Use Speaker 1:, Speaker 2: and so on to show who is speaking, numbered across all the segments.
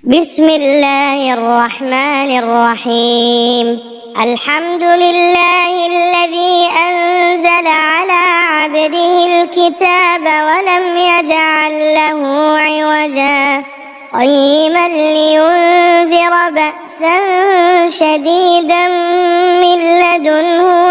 Speaker 1: بسم الله الرحمن الرحيم. الحمد لله الذي أنزل على عبده الكتاب ولم يجعل له عوجا قيما لينذر بأسا شديدا من لدنه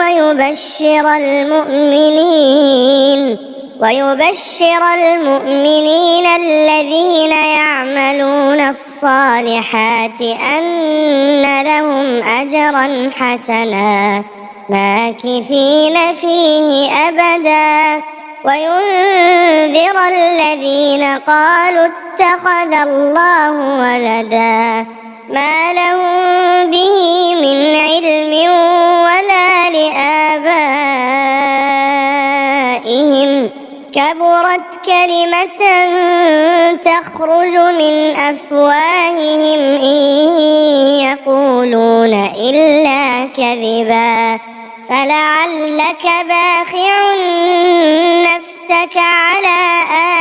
Speaker 1: ويبشر المؤمنين الذين يعملون الصالحات أن لهم أجرا حسنا ماكثين فيه أبدا وينذر الذين قالوا اتخذ الله ولدا ما لهم به من علم ولا لآبائهم كبرت كلمة تخرج من أفواههم إن يقولون إلا كذبا فلعلك باخع نفسك على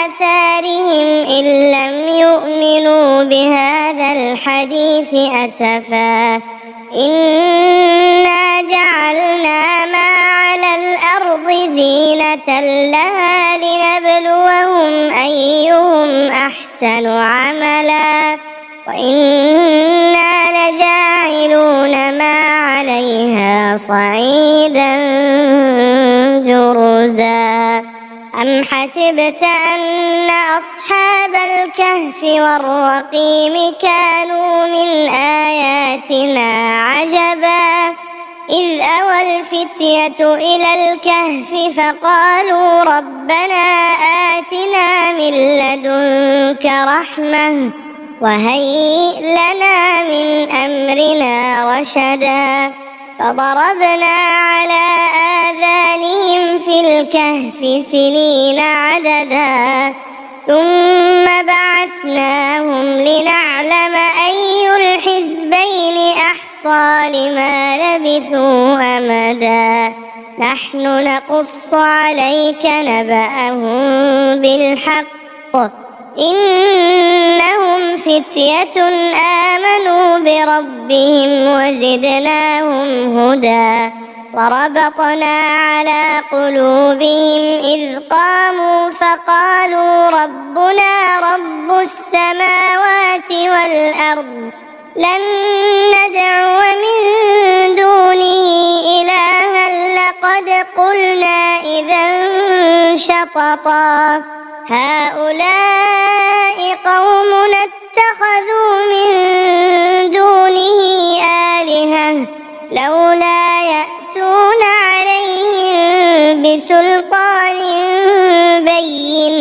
Speaker 1: آثارهم إن لم يؤمنوا بهذا الحديث أسفا إنا جعلنا ما على الأرض زينة لها لنبلوهم أيهم أحسن عملا وإنا لجاعلون ما عليها صعيدا جرزا أم حسبت أن أصحاب الكهف والرقيم كانوا من آياتنا عجبا إذ أوى الفتية إلى الكهف فقالوا ربنا آتنا من لدنك رحمة وهيئ لنا من أمرنا رشدا فضربنا على آذانهم في الكهف سنين عددا ثم بعثناهم لنعلم أي الحزبين أحصى لما لبثوا أمدا نحن نقص عليك نبأهم بالحق إنهم فتية آمنوا بربهم وزدناهم هدى وربطنا على قلوبهم إذ قاموا فقالوا ربنا رب السماوات والأرض لن ندعو من دونه إلها لقد قلنا إذا شططا هؤلاء قومنا اتخذوا من دونه آلهة لولا يأتون عليهم بسلطان بين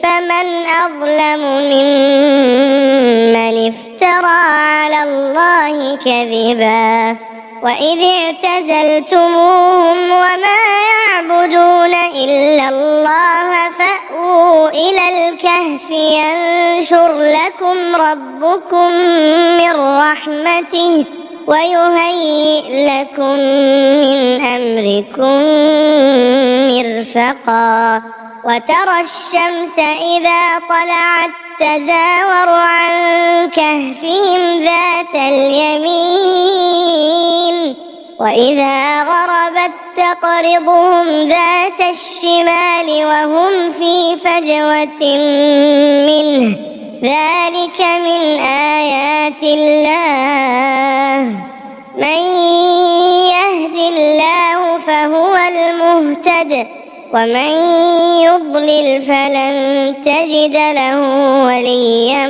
Speaker 1: فمن أظلم ممن افترى على الله كذبا وإذ اعتزلتموهم وما يعبدون إلا الله فأووا إلى الكهف ينشر لكم ربكم من رحمته ويهيئ لكم من أمركم مرفقا وترى الشمس إذا طلعت تزاور عن كهفهم ذات اليمين وإذا غربت تقرضهم ذات الشمال وهم في فجوة منه ذلك من آيات الله من يهد الله فهو المهتد ومن يضلل فلن تجد له وليا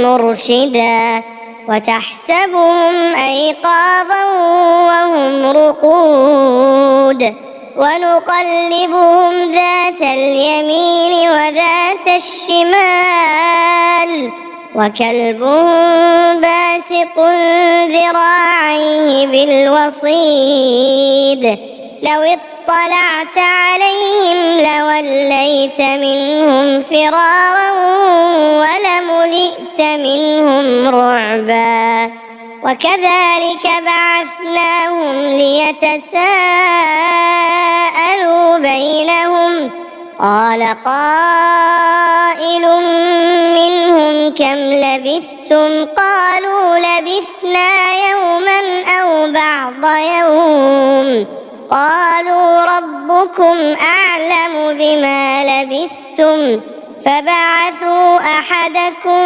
Speaker 1: مرشدا وتحسبهم أيقاظا وهم رقود ونقلبهم ذات اليمين وذات الشمال وكلبهم باسط ذراعيه بالوصيد لو اطلعت عليهم لوليت منهم فرارا ولملئت منهم رعبا وكذلك بعثناهم ليتساءلوا بينهم قال قائل منهم سألتموهم كم لبثتم قالوا لبثنا يوما أو بعض يوم قالوا ربكم أعلم بما لبثتم فبعثوا أحدكم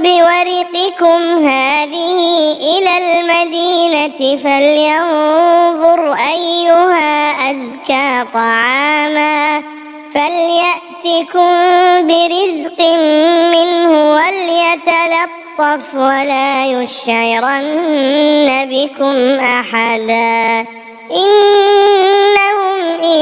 Speaker 1: بورقكم هذه إلى المدينة فلينظر أيها أزكى طعاما فليأتكم برزق منه وليتلطف ولا يشعرن بكم أحدا إنهم إن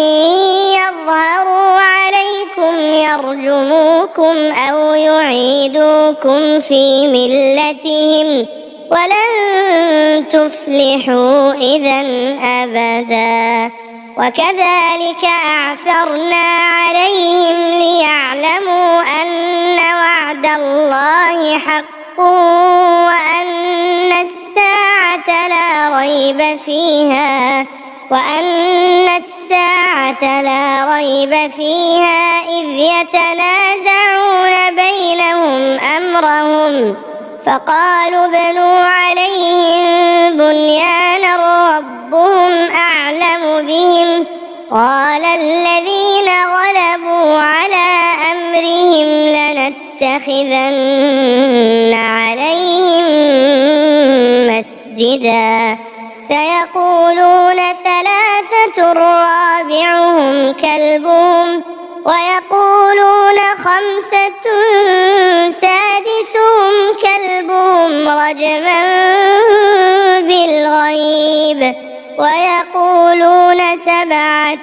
Speaker 1: يظهروا عليكم يرجموكم أو يعيدوكم في ملتهم ولن تفلحوا إذا أبدا وكذلك أعثرنا عليهم ليعلموا أن وعد الله حق وأن الساعة لا ريب فيها إذ يتنازعون بينهم أمرهم فقالوا ابنوا عليهم بنيانا ربهم أعلم بهم قال الذين غلبوا على أمرهم لنتخذن عليهم مسجدا سيقولون ثلاثة رابعهم كلبهم ويقولون خمسة سادسهم كلبهم رجما بالغيب ويقولون سبعة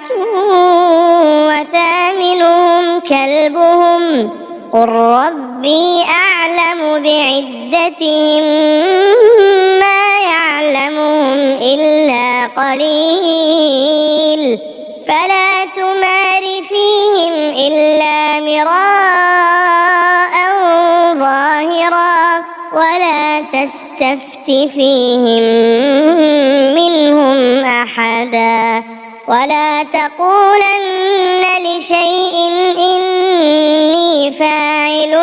Speaker 1: وثامنهم كلبهم قل ربي أعلم بعدتهم ما يعلمهم إلا قليل فلا تمار فيهم إلا مراء ظاهرا ولا تستفت فيهم منهم أحدا ولا تقولن لشيء إني فاعل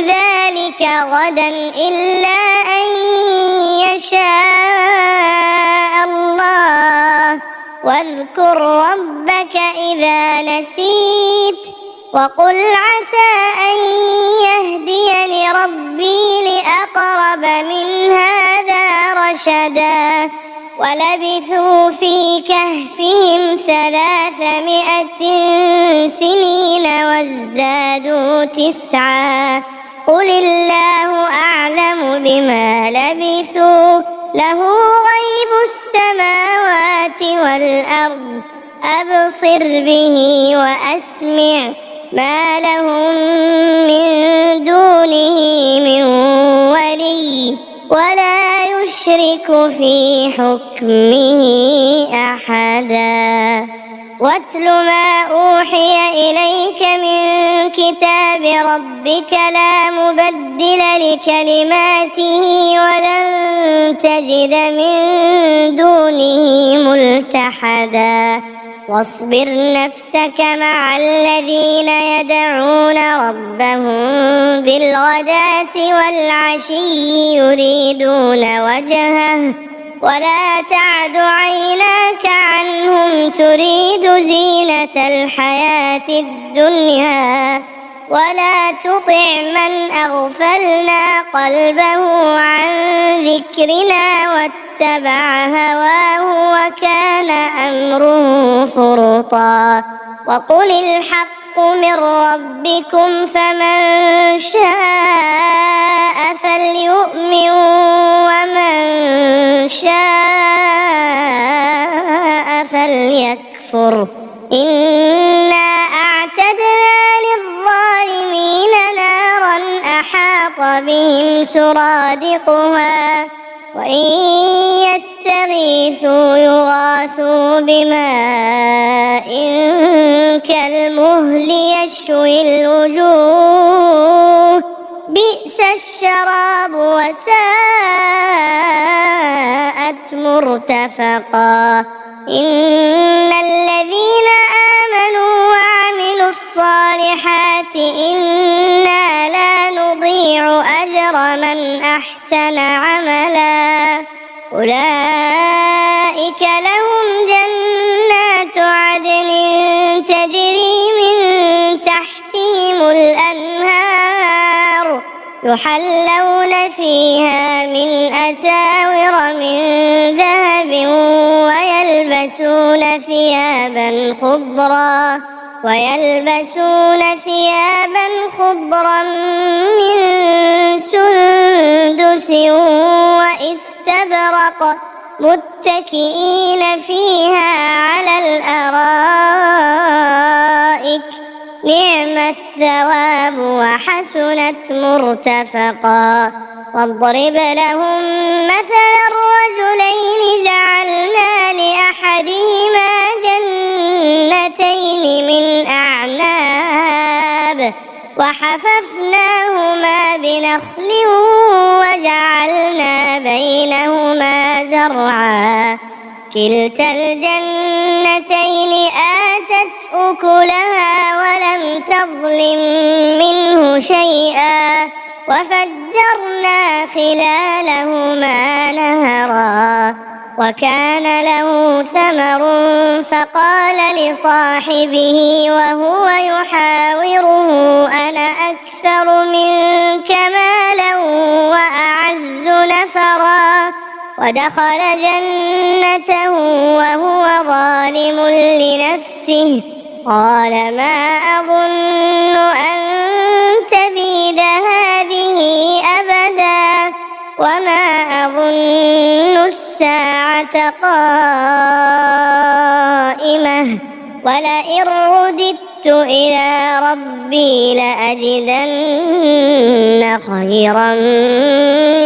Speaker 1: ذلك غدا إلا أن يشاء الله واذكر ربك إذا نسيت وقل عسى أن يهديني ربي لأقرب من هذا رشدا ولبثوا في كهفهم 300 سنين وازدادوا 9 قل الله أعلم بما لبثوا له غيب السماوات والأرض أبصر به وأسمع ما لهم من دونه من ولي ولا يشرك في حكمه أحدا واتل ما أوحي إليك من كتاب ربك لا مبدل لكلماته ولن تجد من دونه ملتحدا واصبر نفسك مع الذين يدعون ربهم بالغداة والعشي يريدون وجهه ولا تعد عيناك عنهم تريد زينة الحياة الدنيا ولا تطع من أغفلنا قلبه عن ذكرنا واتبع هواه وكان أمره فرطا وقل الحق من ربكم فمن شاء فليؤمن ومن شاء فليكفر إنا أعتدنا للظالمين نارا أحاط بهم سرادقها وإن يستغيثوا يغاثوا بماء كالمهل يشوي الوجوه بئس الشراب وساءت مرتفقا إن الذين آمنوا وعملوا الصالحات إنا لا نضيع أحسن عملا أولئك لهم جنات عدن تجري من تحتهم الأنهار يحلون فيها من أساور من ذهب ويلبسون ثيابا خضرا من سندس واستبرق متكئين فيها على الأرائك نعم الثواب وحسنت مرتفقا واضرب لهم مثل الرجلين جعلنا لأحدهما جنتين من أعناب وحففناهما بنخل وجعلنا بينهما زرعا كلتا الجنتين آتت أكلها ولم تظلم منه شيئا وفجرنا خلالهما نهرا وكان له ثمر فقال لصاحبه وهو يحاوره أنا أكثر منك مالا وأعز نفرا ودخل جنته وهو ظالم لنفسه قال ما أظن أن تبيد هذه أبدا وما أظن الساعة قائمة ولئن رددت إلى ربي لأجدن خيرا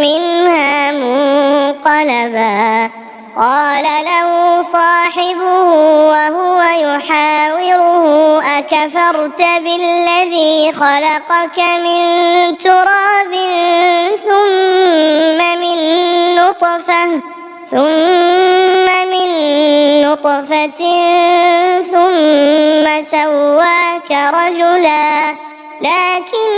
Speaker 1: منها منقلبا قال له صاحبه وهو يحاوره أكفرت بالذي خلقك من تراب ثم من نطفة ثم سواك رجلا لكن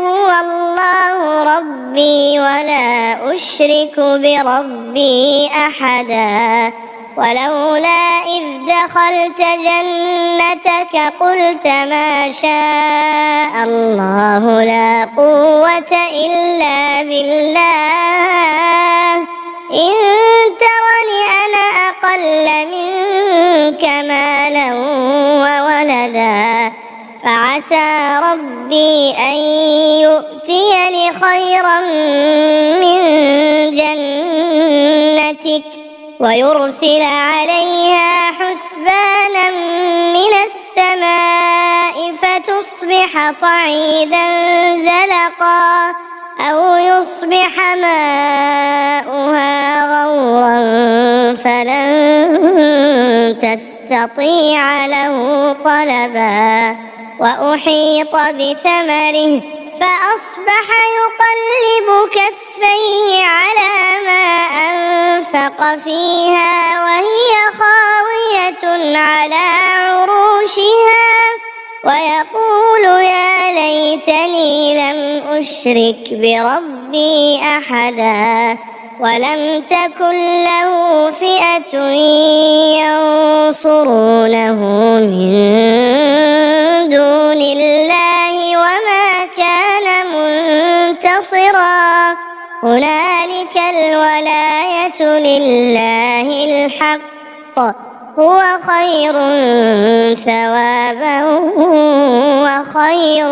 Speaker 1: هو الله ربي ولا أشرك بربي أحدا ولولا إذ دخلت جنتك قلت ما شاء الله لا قوة إلا بالله إن ترني أنا أقل منك مالا وولدا فعسى ربي أن يؤتيني خيرا من جنتك ويرسل عليها حسبانا من السماء فتصبح صعيدا زلقا أو يصبح ماؤها غورا فلن تستطيع له طلبا وأحيط بثمره فأصبح يقلب كفيه على ما أنفق فيها وهي خاوية على عروشها ويقول يا ليتني لم أشرك بربي أحدا ولم تكن له فئة ينصرونه من دون الله وما كان منتصرا هنالك الولاية لله الحق هو خير ثوابا وخير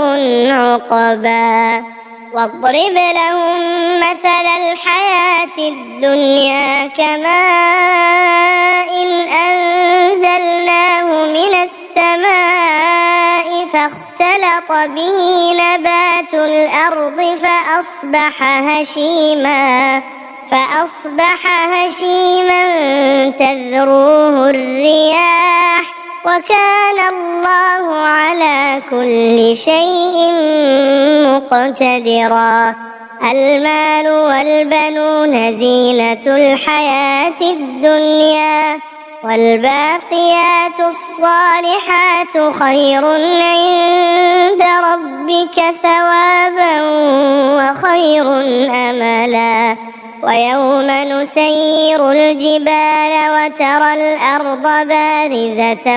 Speaker 1: عقبا واضرب لهم مثل الحياة الدنيا كماء أنزلناه من السماء فاختلط به نبات الأرض فأصبح هشيما تذروه الرياح وكان الله على كل شيء مقتدرا المال والبنون زينة الحياة الدنيا والباقيات الصالحات خير عند ربك ثوابا وخير أملا. ويوم نسير الجبال وترى الأرض بارزة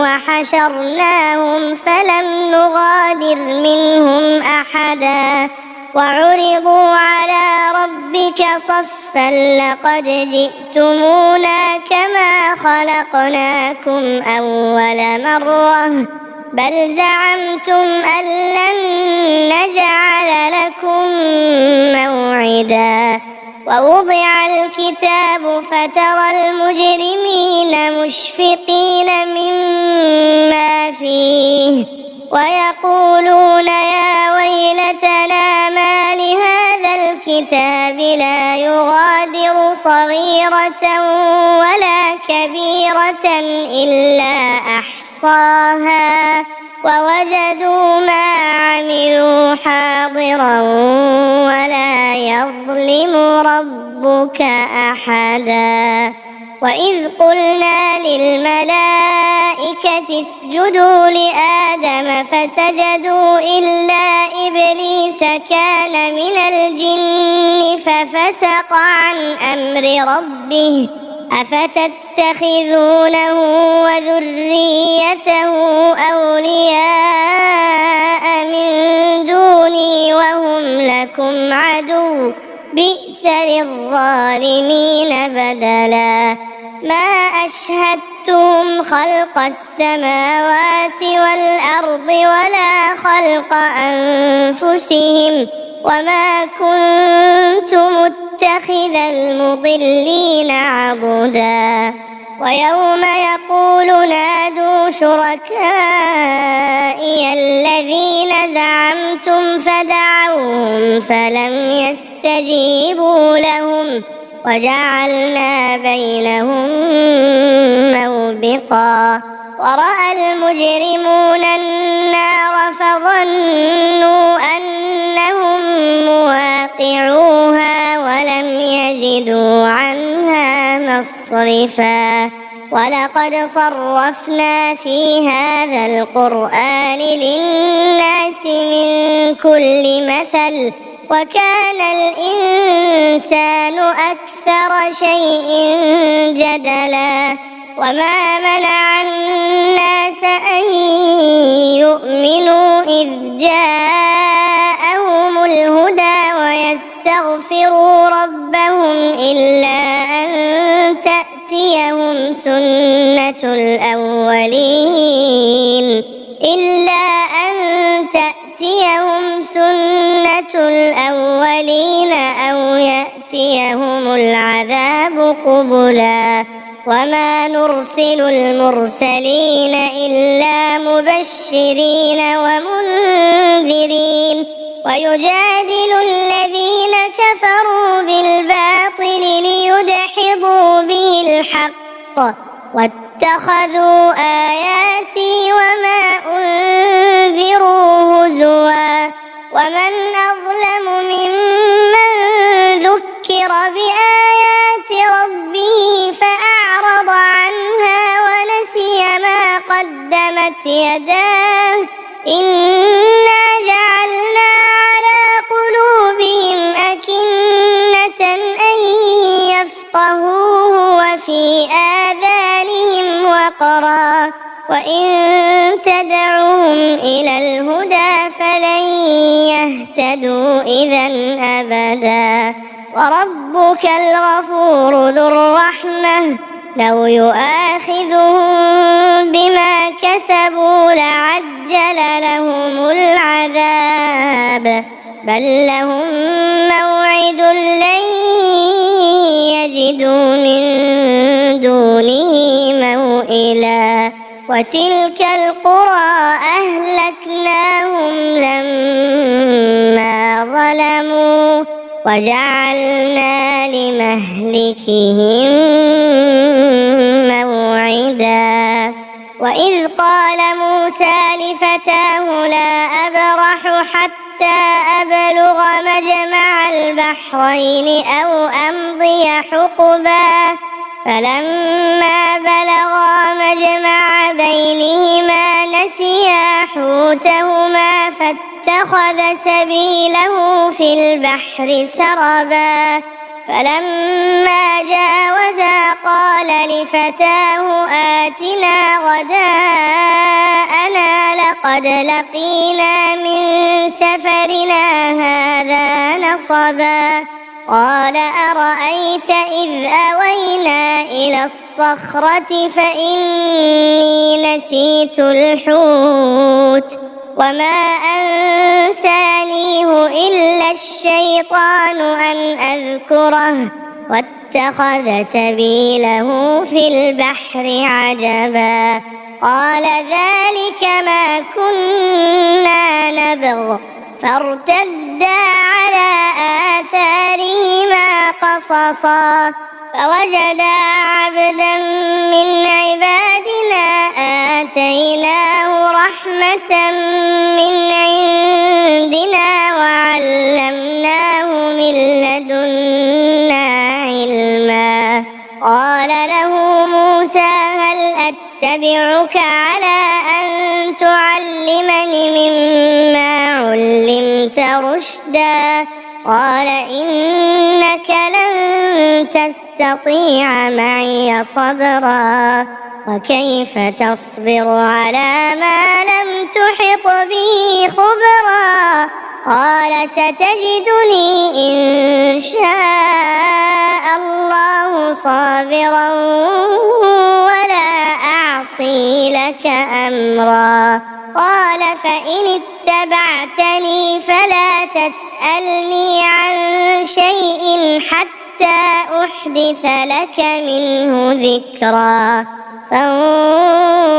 Speaker 1: وحشرناهم فلم نغادر منهم أحدا وعرضوا على ربك صفا لقد جئتمونا كما خلقناكم أول مرة بل زعمتم أن لن نجعل لكم موعدا. ووضع الكتاب فترى المجرمين مشفقين مما فيه ويقولون يا ويلتنا ما لهذا الكتاب لا يغادر صغيرة ولا كبيرة إلا أحصاها ووجدوا ما عملوا حاضرا ولا يظلم ربك أحدا. وإذ قلنا للملائكة اسجدوا لآدم فسجدوا إلا إبليس كان من الجن ففسق عن أمر ربه أفتتخذونه وذريته أولياء من دوني وهم لكم عدو بئس للظالمين بدلا. ما أشهدتهم خلق السماوات والأرض ولا خلق أنفسهم وما كنت متخذ المضلين عضدا. ويوم يقول نادوا شركائي الذين زعمتم فدعوهم فلم يستجيبوا لهم وجعلنا بينهم موبقا. ورأى المجرمون النار فظنوا أنهم مواقعوها ولم يجدوا عنها مصرفا. ولقد صرفنا في هذا القرآن للناس من كل مثل وكان الإنسان أكثر شيء جدلا. وما منع الناس أن يؤمنوا إذ جاءهم الهدى ويستغفروا ربهم إلا أن تأتيهم سنة الأولين أو يأتيهم العذاب قبلا. وما نرسل المرسلين إلا مبشرين ومنذرين ويجادل الذين كفروا بالباطل ليدحضوا به الحق واتخذوا آياتي وما أنذروا هزوا. ومن أظلم ممن ذكر بآيات ربه فأعرض عنها ونسي ما قدمت يداه إنا جعلنا على قلوبهم أكنة أن يفقهوه وفي آذانهم وقرا وإن تدعوهم إلى الهدى فلن يهتدوا إذا أبدا. وربك الغفور ذو الرحمة لو يؤاخذهم بما كسبوا لعجل لهم العذاب بل لهم موعد لن يجدوا من دونه موئلا. وتلك القرى أهلكناهم لما ظلموا وجعلنا لمهلكهم موعدا. وإذ قال موسى لفتاه لا أبرح حتى أبلغ مجمع البحرين أو أمضي حقبا فلما بلغا مجمع بينهما نسيا حوتهما فاتخذ سبيله في البحر سربا فلما جاوزا قال لفتاه آتنا غداءنا لقد لقينا من سفرنا هذا نصبا قال أرأيت إذ أوينا إلى الصخرة فإني نسيت الحوت وما أنسانيه إلا الشيطان أن أذكره واتخذ سبيله في البحر عجبا قال ذلك ما كنا نبغ فارتدا على آثارهما قصصا فوجدا عبدا من عبادنا آتيناه رحمة من عندنا وعلمناه من لدنا علما قال له موسى هل أتبعك على أن تعلمني مما علمت رشدا قال إنك لن تستطيع معي صبرا وكيف تصبر على ما لم تحط به خبرا قال ستجدني إن شاء الله صابرا ولا أعصي لك أمرا قال فإن اتبعتني فلا تسألني عن شيء حتى أحدث لك منه ذكرا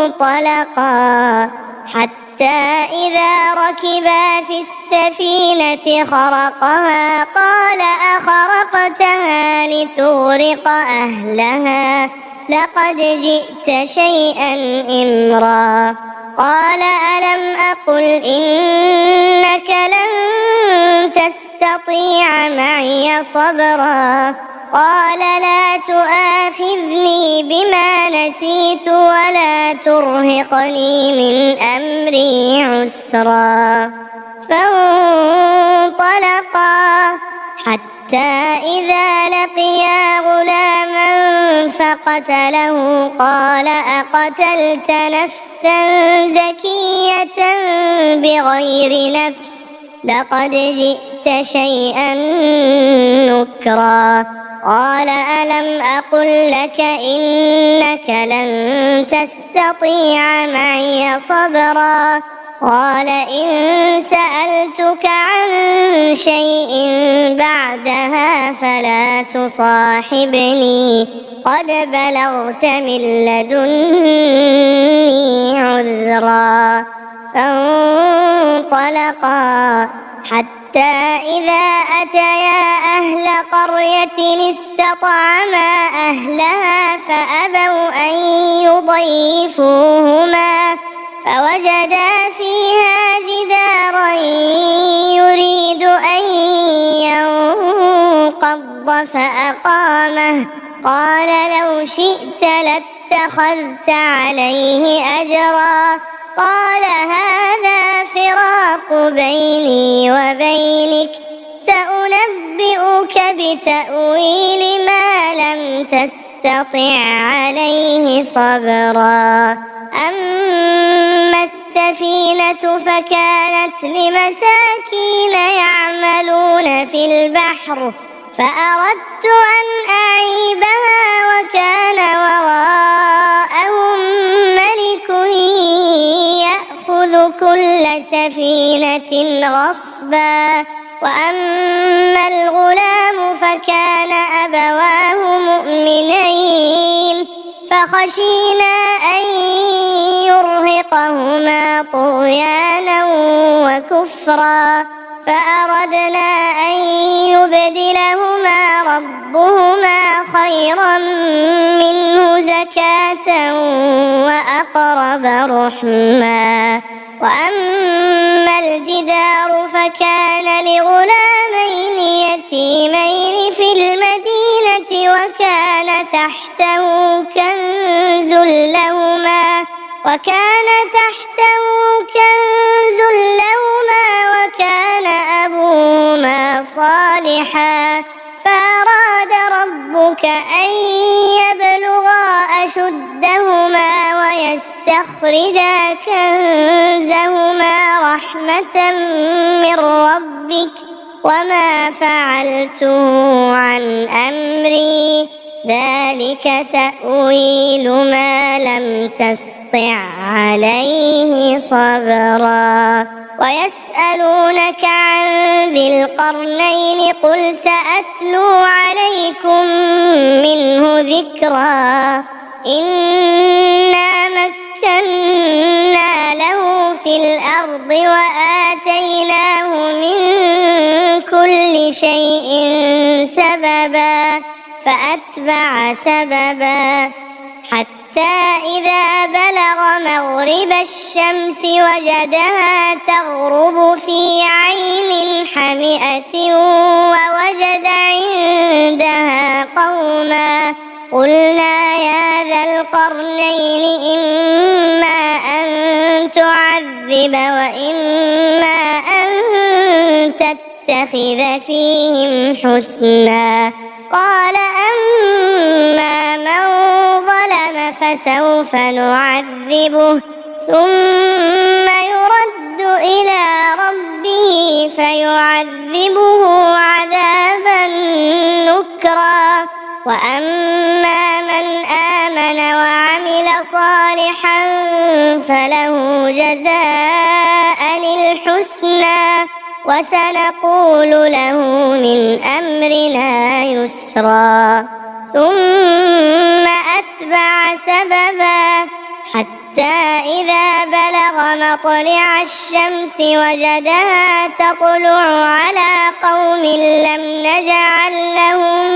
Speaker 1: فانطلقا حتى إذا ركبا في السفينة خرقها قال أخرقتها لتغرق أهلها لقد جئت شيئا إمرا قال ألم أقل إنك لن تستطيع معي صبرا قال لا تؤاخذني بما نسيت ولا ترهقني من أمري عسرا فانطلقا حتى إذا لقيا غلاما فقتله قال أقتلت نفسا زكية بغير نفس لقد جئت شيئا نكرا قال ألم أقل لك إنك لن تستطيع معي صبرا قال إن سألتك عن شيء بعدها فلا تصاحبني قد بلغت من لدني عذرا فانطلقا حتى إذا أتيا أهل قرية استطعما أهلها فأبوا أن يضيفوهما فوجدا فيها جدارا يريد أن ينقض فأقامه قال لو شئت لاتخذت عليه أجرا قال هذا فراق بيني وبينك سأنبئك بتأويل ما لم تستطع عليه صبرا أما السفينة فكانت لمساكين يعملون في البحر فأردت أن أعيبها وكان وراءهم ملك يأخذ كل سفينة غصبا وأما الغلام فكان أبواه مؤمنين فخشينا أن يرهقهما طغيانا وكفرا فأردنا أن يبدلهما ربهما خيرا منه زكاة وأقرب رحما وأما الجدار فكان لغلامين يتيمين في المدينة وكان وكان أبوهما صالحا فأراد ربك أن يبلغا أشدهما ويستخرجا كنزهما رحمة من ربك وما فعلته عن أمري ذلك تأويل ما لم تسطع عليه صبرا ويسألونك عن ذي القرنين قل سأتلو عليكم منه ذكرا إنا مكنا له في الأرض وآتيناه من كل شيء سببا فأتبع سببا حتى إذا بلغ مغرب الشمس وجدها تغرب في عين حمئة ووجد عندها قوما قلنا يا ذا القرنين إما أن تعذب وإما أن تتخذ فيهم حسنا قال أما من ظلم فسوف نعذبه ثم يرد إلى ربه فيعذبه عذابا نكرا وأما من آمن وعمل صالحا فله جزاء الحسنى وسنقول له من أمرنا يسرا ثم أتبع سببا حتى إذا بلغ مطلع الشمس وجدها تطلع على قوم لم نجعل لهم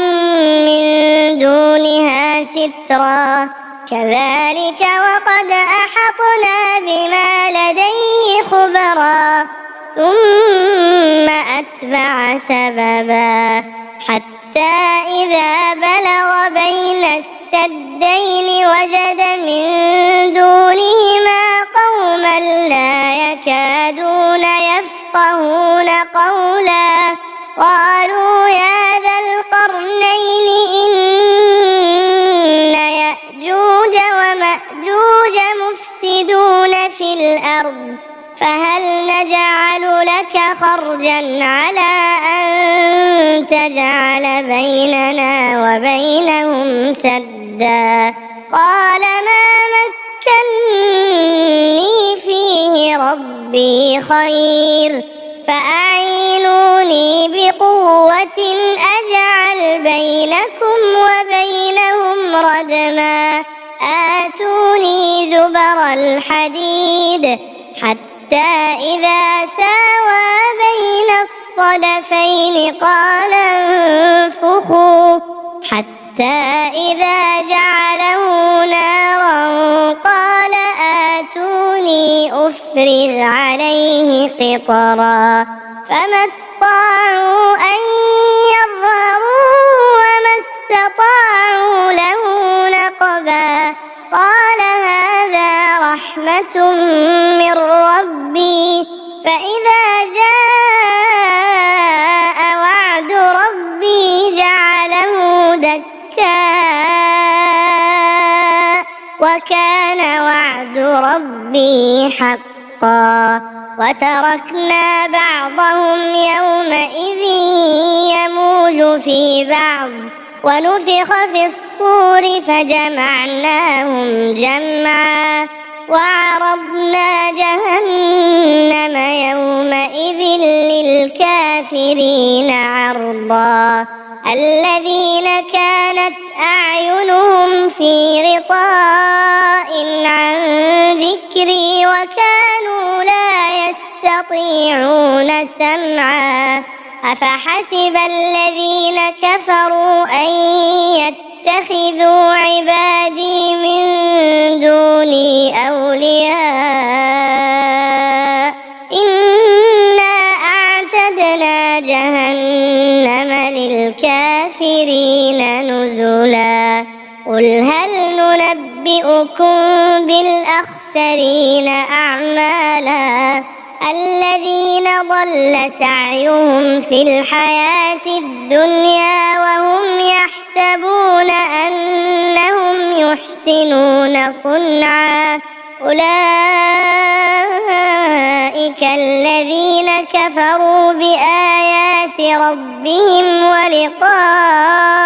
Speaker 1: من دونها سترا كذلك وقد أحطنا بما لديه خبرا ثم أتبع سببا حتى إذا بلغ بين السدين وجد من دونهما قوما لا يكادون يفقهون قولا قالوا يا ذا القرنين إن يأجوج ومأجوج مفسدون في الأرض فهل نجعل لك خرجا على أن تجعل بيننا وبينهم سدا قال ما مكني فيه ربي خير فأعينوني بقوة أجعل بينكم وبينهم ردما آتوني زبر الحديد حتى إذا ساوى بين الصدفين قال انفخوا حتى إذا جعله نارا قال آتوني أفرغ عليه قطرا فما استطاعوا أن يظهروه وما استطاعوا له نقبا قال هذا رحمة من ربي فإذا جاء وعد ربي جعله دكا وكان وعد ربي حقا وتركنا بعضهم يومئذ يموج في بعض ونفخ في الصور فجمعناهم جمعا وعرضنا جهنم يومئذ للكافرين عرضا الذين كانت أعينهم في غطاء عن ذكري وكانوا لا يستطيعون سمعا أفحسب الذين كفروا أن يتخذوا عبادي من دوني أولياء إنا أعتدنا جهنم للكافرين نزلا. قل هل ننبئكم بالأخسرين أعمالا الذين ضل سعيهم في الحياة الدنيا وهم يحسبون أنهم يحسنون صنعا أولئك الذين كفروا بآيات ربهم ولقائه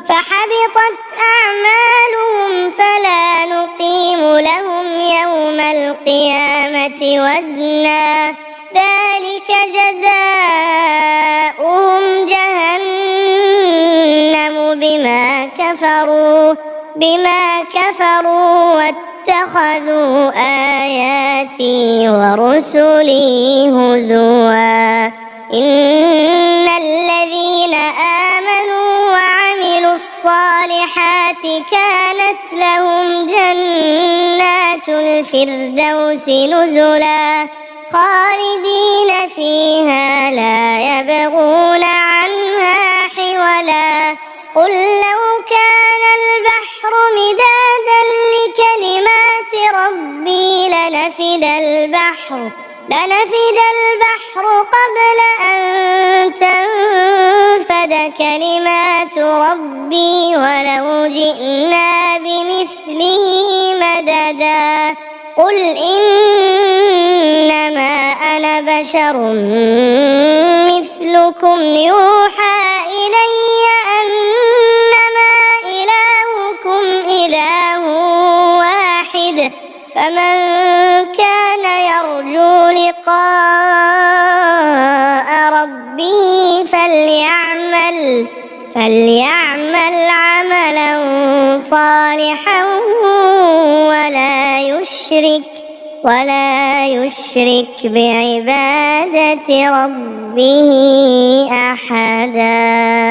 Speaker 1: فحبطت أعمالهم فلا نقيم لهم يوم القيامة وزنا ذلك جزاؤهم جهنم بما كفروا واتخذوا آياتي ورسلي هزوا إن الذين آمنوا وعملوا الصالحات كانت لهم جنات الفردوس نزلا خالدين فيها لا يبغون عنها حولا قل لو كان البحر مدادا لكلمات ربي لنفد البحر قبل أن تنفد كلمات ربي ولو جئنا بمثله مددا قل إنما أنا بشر مثلكم يوحى إلي أنما إلهكم إله واحد فمن كان يرجو لقاء ربه فليعمل عملا صالحا ولا يشرك بعبادة ربه أحدا.